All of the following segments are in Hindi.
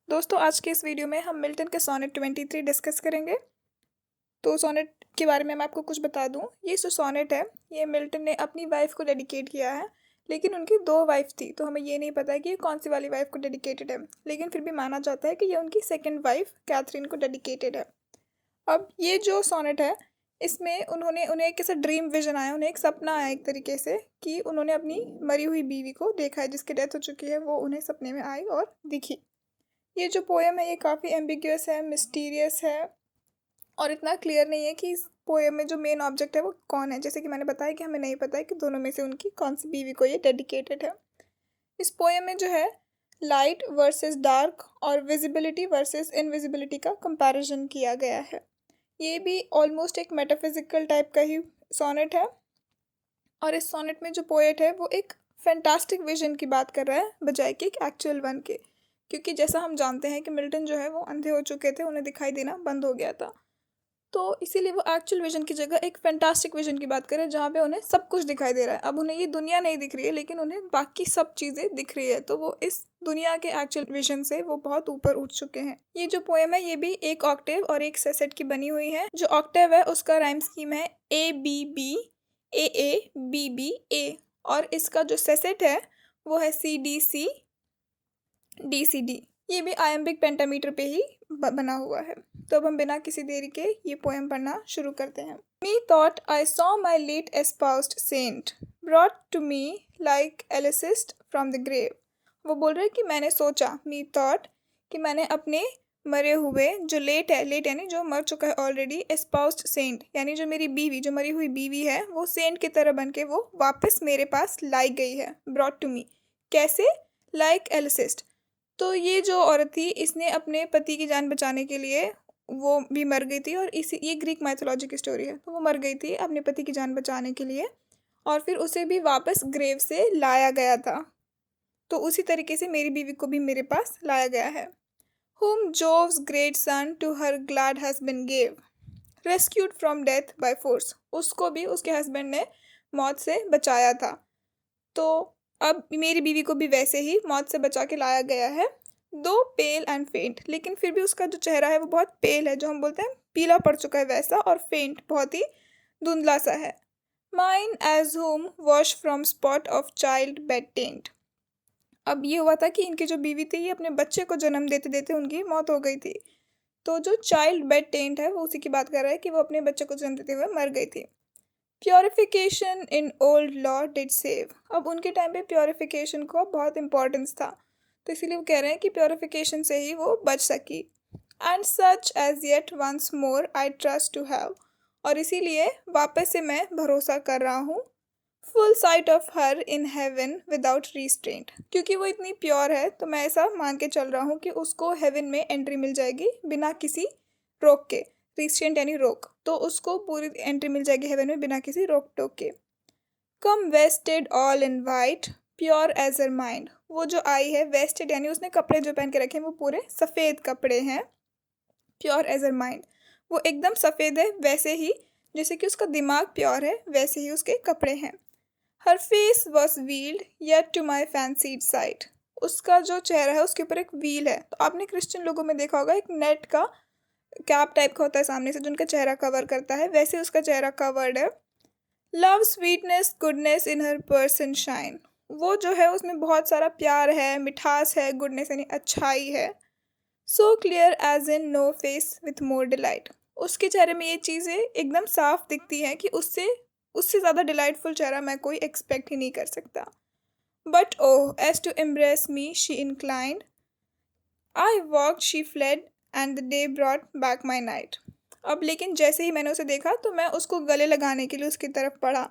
दोस्तों आज के इस वीडियो में हम मिल्टन के सोनेट 23 डिस्कस करेंगे। तो सोनेट के बारे में मैं आपको कुछ बता दूं। ये जो सोनेट है ये मिल्टन ने अपनी वाइफ को डेडिकेट किया है, लेकिन उनकी दो वाइफ थी तो हमें ये नहीं पता है कि ये कौन सी वाली वाइफ को डेडिकेटेड है, लेकिन फिर भी माना जाता है कि ये उनकी सेकेंड वाइफ कैथरीन को डेडिकेटेड है। अब ये जो सोनेट है इसमें उन्हें एक ऐसा ड्रीम विजन आया, उन्हें एक सपना आया एक तरीके से कि उन्होंने अपनी मरी हुई बीवी को देखा है जिसकी डेथ हो चुकी है, वो उन्हें सपने में आई और दिखी। ये जो पोएम है ये काफ़ी एम्बिग्यूअस है, मिस्टीरियस है और इतना क्लियर नहीं है कि इस पोएम में जो मेन ऑब्जेक्ट है वो कौन है। जैसे कि मैंने बताया कि हमें नहीं पता है कि दोनों में से उनकी कौन सी बीवी को ये डेडिकेटेड है। इस पोएम में जो है लाइट वर्सेस डार्क और विजिबिलिटी वर्सेस इनविजिबिलिटी का कंपैरिजन किया गया है। ये भी ऑलमोस्ट एक मेटाफिजिकल टाइप का ही सोनेट है और इस सोनेट में जो पोएट है वो एक फैंटास्टिक विजन की बात कर रहा है बजाय कि एक एक्चुअल वन के, क्योंकि जैसा हम जानते हैं कि मिल्टन जो है वो अंधे हो चुके थे, उन्हें दिखाई देना बंद हो गया था। तो इसीलिए वो एक्चुअल विजन की जगह एक फैंटास्टिक विजन की बात करें जहाँ पे उन्हें सब कुछ दिखाई दे रहा है। अब उन्हें ये दुनिया नहीं दिख रही है लेकिन उन्हें बाकी सब चीज़ें दिख रही है, तो वो इस दुनिया के एक्चुअल विजन से वो बहुत ऊपर उठ चुके हैं। ये जो पोएम है ये भी एक ऑक्टेव और एक सेसेट की बनी हुई है। जो ऑक्टेव है उसका राइम स्कीम है ABB AA BB A और इसका जो सेसेट है वो है CDC DCD। ये भी आयम्बिक पेंटामीटर पे ही बना हुआ है। तो अब हम बिना किसी देरी के ये पोएम पढ़ना शुरू करते हैं। Me thought I saw my late espoused saint brought to me like Alicist from the grave। वो बोल रहे हैं कि मैंने सोचा, me thought, कि मैंने अपने मरे हुए जो लेट है, लेट यानी जो मर चुका है ऑलरेडी, एस्पाउस्ड सेंट यानी जो मेरी बीवी, जो मरी हुई बीवी है, वो सेंट की तरह बन के वो वापस मेरे पास लाई गई है। ब्रॉट टू मी कैसे? लाइक एलिसिस्ट। तो ये जो औरत थी इसने अपने पति की जान बचाने के लिए, वो भी मर गई थी और इसी ये ग्रीक माइथोलॉजी की स्टोरी है, तो वो मर गई थी अपने पति की जान बचाने के लिए और फिर उसे भी वापस ग्रेव से लाया गया था। तो उसी तरीके से मेरी बीवी को भी मेरे पास लाया गया है। Whom Jove's great son to her glad husband gave, rescued from death by force। उसको भी उसके हस्बैंड ने मौत से बचाया था, तो अब मेरी बीवी को भी वैसे ही मौत से बचा के लाया गया है। दो पेल एंड फेंट, लेकिन फिर भी उसका जो चेहरा है वो बहुत पेल है, जो हम बोलते हैं पीला पड़ चुका है वैसा, और फेंट बहुत ही धुंधला सा है। Mine age home wash from spot of child bed tent. अब ये हुआ था कि इनकी जो बीवी थी ये अपने बच्चे को जन्म देते देते उनकी मौत हो गई थी, तो जो चाइल्ड बेड टेंट है वो उसी की बात कर रहा है कि वो अपने बच्चे को जन्म देते हुए मर गई थी। Purification in old law did save. अब उनके टाइम पे प्योरिफिकेशन को बहुत इंपॉर्टेंस था, तो इसीलिए वो कह रहे हैं कि प्योरिफिकेशन से ही वो बच सकी। And such as yet once more I trust to have. और इसीलिए वापस से मैं भरोसा कर रहा हूँ। Full sight of her in heaven without restraint. क्योंकि वो इतनी प्योर है तो मैं ऐसा मान के चल रहा हूँ कि उसको हेवन में एंट्री मिल जाएगी बिना किसी रोक के। रिस्ट्रेंट यानी रोक, तो उसको पूरी एंट्री मिल जाएगी हेवन में बिना किसी रोक टोक के। Come vested all in white pure as her mind. वो जो आई है वेस्टेड यानी उसने कपड़े जो पहन के रखे हैं वो पूरे सफ़ेद कपड़े हैं। प्योर एज हर माइंड, वो एकदम सफ़ेद है वैसे ही जैसे कि उसका दिमाग प्योर है वैसे ही उसके कपड़े हैं। Her face was veiled yet to my fancied sight. उसका जो चेहरा है उसके ऊपर एक व्हील है, तो आपने क्रिश्चियन लोगों में देखा होगा एक नेट का कैप टाइप का होता है सामने से जो उनका चेहरा कवर करता है, वैसे उसका चेहरा कवर्ड है। Love sweetness goodness in her person shine. वो जो है उसमें बहुत सारा प्यार है, मिठास है, गुडनेस यानी अच्छाई है। So clear as in no face with more delight. उसके चेहरे में ये चीज़ें एकदम साफ दिखती हैं कि उससे उससे ज़्यादा डिलाइटफुल चेहरा मैं कोई एक्सपेक्ट ही नहीं कर सकता। But oh as to embrace me she inclined, I woke she fled and the day brought back my night. अब लेकिन जैसे ही मैंने उसे देखा तो मैं उसको गले लगाने के लिए उसकी तरफ बढ़ा,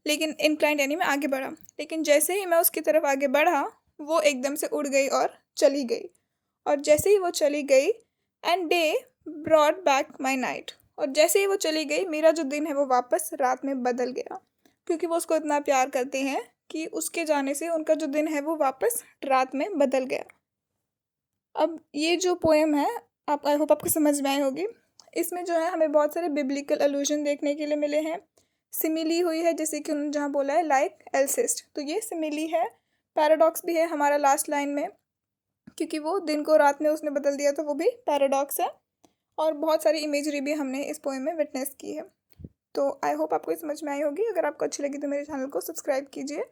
लेकिन इंक्लाइंड यानी मैं आगे बढ़ा, लेकिन जैसे ही मैं उसकी तरफ आगे बढ़ा वो एकदम से उड़ गई और चली गई। और जैसे ही वो चली गई and day brought back my night, और जैसे ही वो चली गई मेरा जो दिन है वो वापस रात में बदल गया, क्योंकि वो उसको इतना प्यार करते हैं कि उसके जाने से उनका जो दिन है वो वापस रात में बदल गया। अब ये जो पोएम है आप, आई होप आपको समझ में आई होगी। इसमें जो है हमें बहुत सारे बिब्लिकल अलूजन देखने के लिए मिले हैं। सिमिली हुई है, जैसे कि उन्होंने जहाँ बोला है लाइक एल्सिस्ट, तो ये सिमिली है। पैराडॉक्स भी है हमारा लास्ट लाइन में, क्योंकि वो दिन को रात में उसने बदल दिया, तो वो भी पैराडॉक्स है। और बहुत सारी इमेजरी भी हमने इस पोएम में विटनेस की है। तो आई होप आपको ये समझ में आई होगी। अगर आपको अच्छी लगी तो मेरे चैनल को सब्सक्राइब कीजिए